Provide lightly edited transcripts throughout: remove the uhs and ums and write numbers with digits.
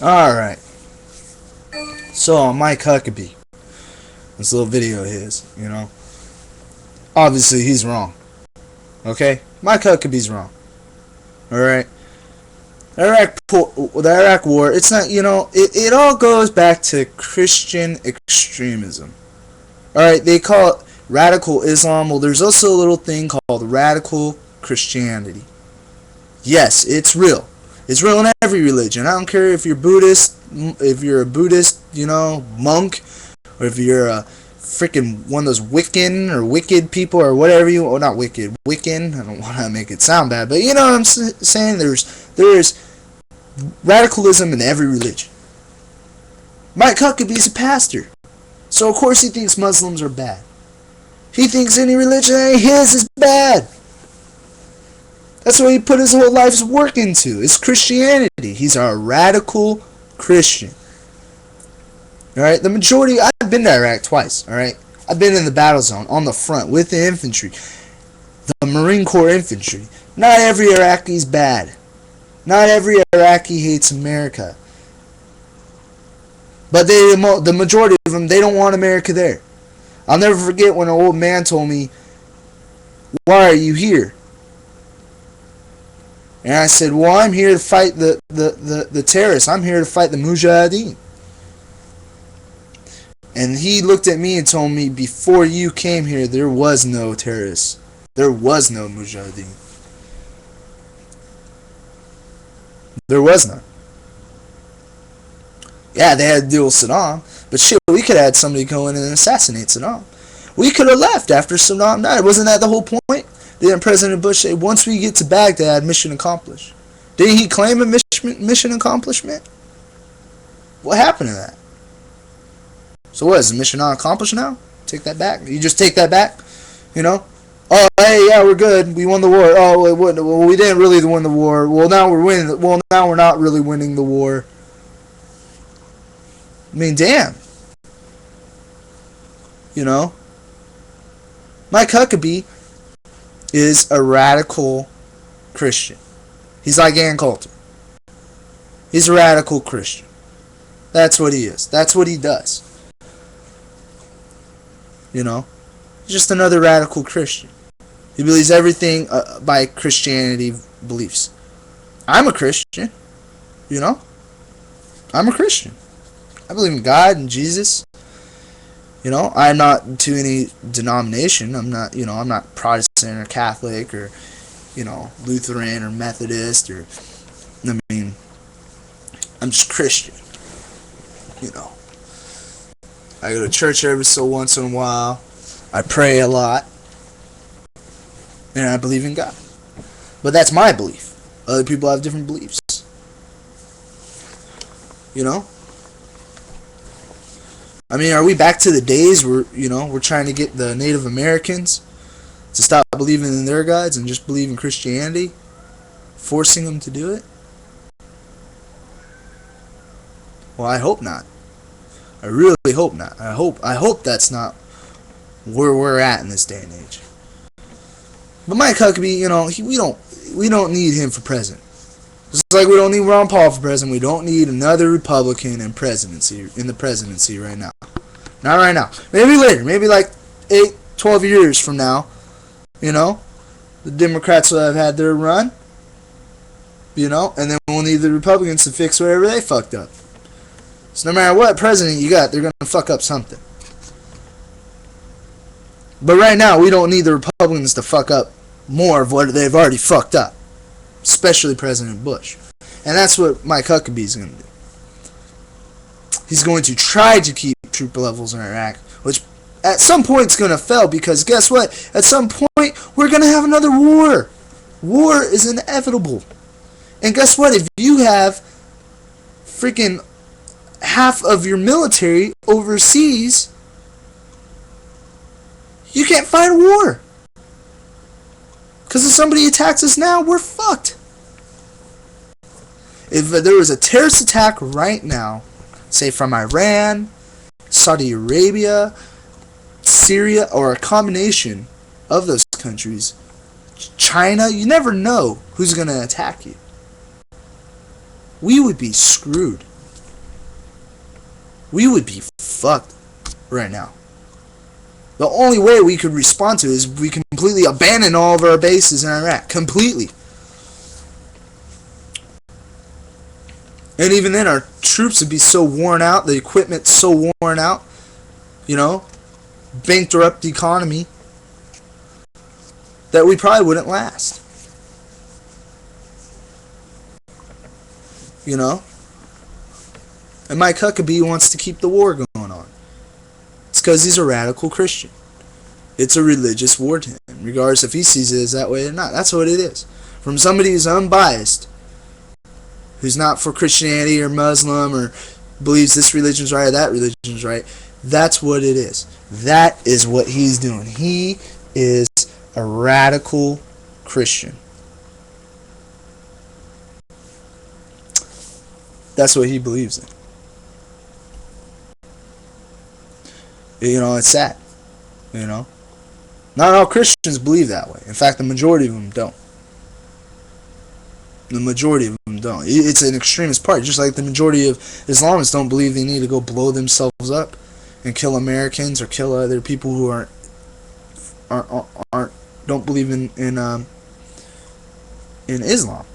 Alright, so Mike Huckabee, this little video of his, obviously he's wrong. Okay? Mike Huckabee's wrong. Alright? The Iraq War, it's not, it all goes back to Christian extremism. Alright, they call it radical Islam. Well, there's also a little thing called radical Christianity. Yes, it's real. It's real in every religion. I don't care if you're Buddhist, monk, or if you're a freaking one of those Wiccan or wicked people or whatever not wicked, Wiccan. I don't want to make it sound bad, but you know what I'm saying? There's radicalism in every religion. Mike Huckabee's a pastor, so of course he thinks Muslims are bad. He thinks any religion that ain't his is bad. That's what he put his whole life's work into. It's Christianity. He's a radical Christian. Alright, the majority, I've been to Iraq twice, alright? I've been in the battle zone, on the front, with the infantry. The Marine Corps infantry. Not every Iraqi's bad. Not every Iraqi hates America. But the majority of them, they don't want America there. I'll never forget when an old man told me, "Why are you here?" And I said, "Well, I'm here to fight the terrorists. I'm here to fight the Mujahideen." And he looked at me and told me, "Before you came here, there was no terrorists. There was no Mujahideen. There was none." Yeah, they had to deal with Saddam, but shit, we could have had somebody go in and assassinate Saddam. We could have left after Saddam died. Wasn't that the whole point? Didn't President Bush say, once we get to Baghdad, mission accomplished? Didn't he claim a mission accomplishment? What happened to that? So what, is the mission not accomplished now? Take that back? You just take that back? Oh, hey, yeah, we're good. We won the war. Oh, well, we didn't really win the war. Well, now we're winning. Well, now we're not really winning the war. I mean, damn. Mike Huckabee is a radical Christian. He's like Ann Coulter. He's a radical Christian. That's what he is. That's what he does. Just another radical Christian. He believes everything by Christianity beliefs. I'm a Christian. I'm a Christian. I believe in God and Jesus. I'm not to any denomination. I'm not Protestant or Catholic or, Lutheran or Methodist I'm just Christian. I go to church every so once in a while. I pray a lot. And I believe in God. But that's my belief. Other people have different beliefs. Are we back to the days where, we're trying to get the Native Americans to stop believing in their gods and just believe in Christianity? Forcing them to do it? Well, I hope not. I really hope not. I hope that's not where we're at in this day and age. But Mike Huckabee, we don't need him for president. Just like we don't need Ron Paul for president, we don't need another Republican in the presidency right now. Not right now. Maybe later. Maybe like 8, 12 years from now. The Democrats will have had their run. And then we'll need the Republicans to fix whatever they fucked up. So no matter what president you got, they're going to fuck up something. But right now, we don't need the Republicans to fuck up more of what they've already fucked up. Especially President Bush. And that's what Mike Huckabee is going to do. He's going to try to keep troop levels in Iraq, which at some point is going to fail, because guess what? At some point, we're going to have another war. War is inevitable. And guess what? If you have freaking half of your military overseas, you can't fight a war. Because if somebody attacks us now, we're fucked. If there was a terrorist attack right now, say from Iran, Saudi Arabia, Syria, or a combination of those countries, China, you never know who's going to attack you. We would be screwed. we would be fucked right now. The only way we could respond to it is we completely abandon all of our bases in Iraq. Completely. And even then, our troops would be so worn out, the equipment so worn out, bankrupt economy, that we probably wouldn't last. And Mike Huckabee wants to keep the war going on. It's because he's a radical Christian. It's a religious war to him, regardless if he sees it as that way or not. That's what it is. From somebody who's unbiased, who's not for Christianity or Muslim or believes this religion's right or that religion's right, that's what it is. That is what he's doing. He is a radical Christian. That's what he believes in. It's sad. Not all Christians believe that way. In fact, the majority of them don't. The majority of them don't. It's an extremist party, just like the majority of Islamists don't believe they need to go blow themselves up and kill Americans or kill other people who don't believe in Islam.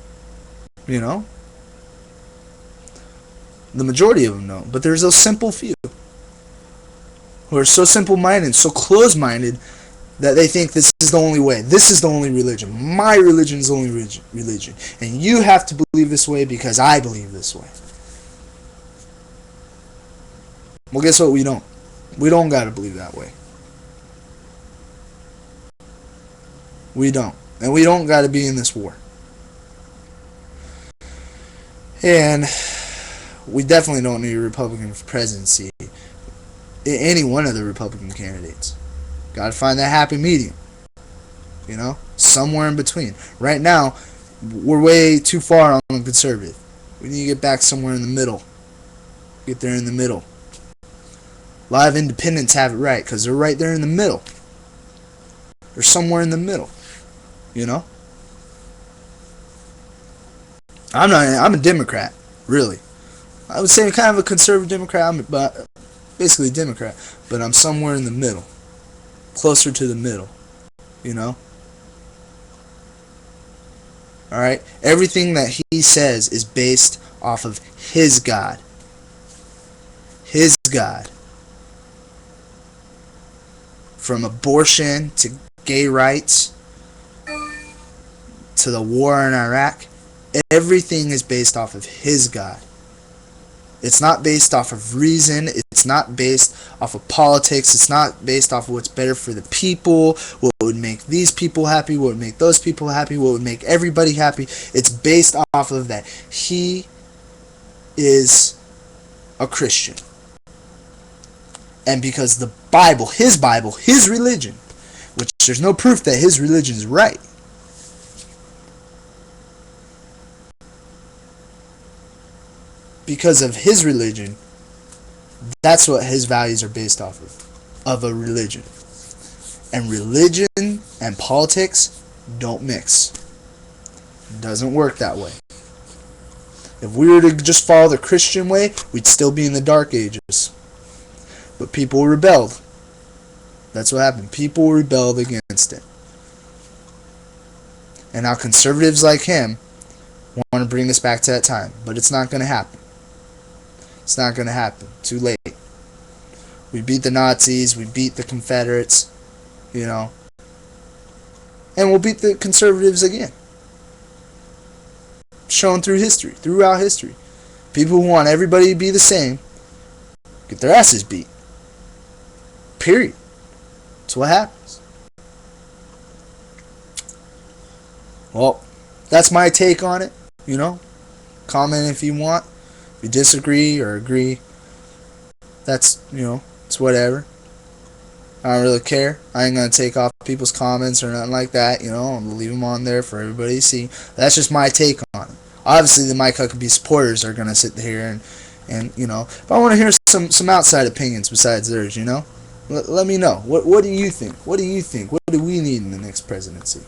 The majority of them don't. But there's those simple few who are so simple-minded, so close-minded, that they think this is the only way. This is the only religion. My religion is the only religion. And you have to believe this way because I believe this way. Well, guess what? We don't. We don't got to believe that way. We don't. And we don't got to be in this war. And we definitely don't need a Republican presidency. Any one of the Republican candidates. Got to find that happy medium. Somewhere in between. Right now, we're way too far on the conservative. We need to get back somewhere in the middle. Get there in the middle. A lot of independents have it right because they're right there in the middle. They're somewhere in the middle. I'm a Democrat, really. I would say I'm kind of a conservative Democrat, but basically a Democrat. But I'm somewhere in the middle. Closer to the middle. Alright? Everything that he says is based off of his God. His God. From abortion to gay rights to the war in Iraq, everything is based off of his God. It's not based off of reason. It's not based off of politics. It's not based off of what's better for the people, what would make these people happy, what would make those people happy, what would make everybody happy. It's based off of that. He is a Christian. And because the Bible, his religion, which there's no proof that his religion is right, because of his religion, that's what his values are based off of a religion. And religion and politics don't mix. It doesn't work that way. If we were to just follow the Christian way, we'd still be in the Dark Ages. But people rebelled. That's what happened. People rebelled against it. And now conservatives like him want to bring us back to that time. But it's not going to happen. It's not going to happen. Too late. We beat the Nazis. We beat the Confederates. And we'll beat the conservatives again. Shown through history. Throughout history. People who want everybody to be the same get their asses beat. Period. That's what happens. Well, that's my take on it. Comment if you want. If you disagree or agree, that's, it's whatever. I don't really care. I ain't going to take off people's comments or nothing like that. I'm going to leave them on there for everybody to see. That's just my take on it. Obviously, the Mike Huckabee supporters are going to sit here and if I want to hear some outside opinions besides theirs, let me know. What do you think? What do you think? What do we need in the next presidency?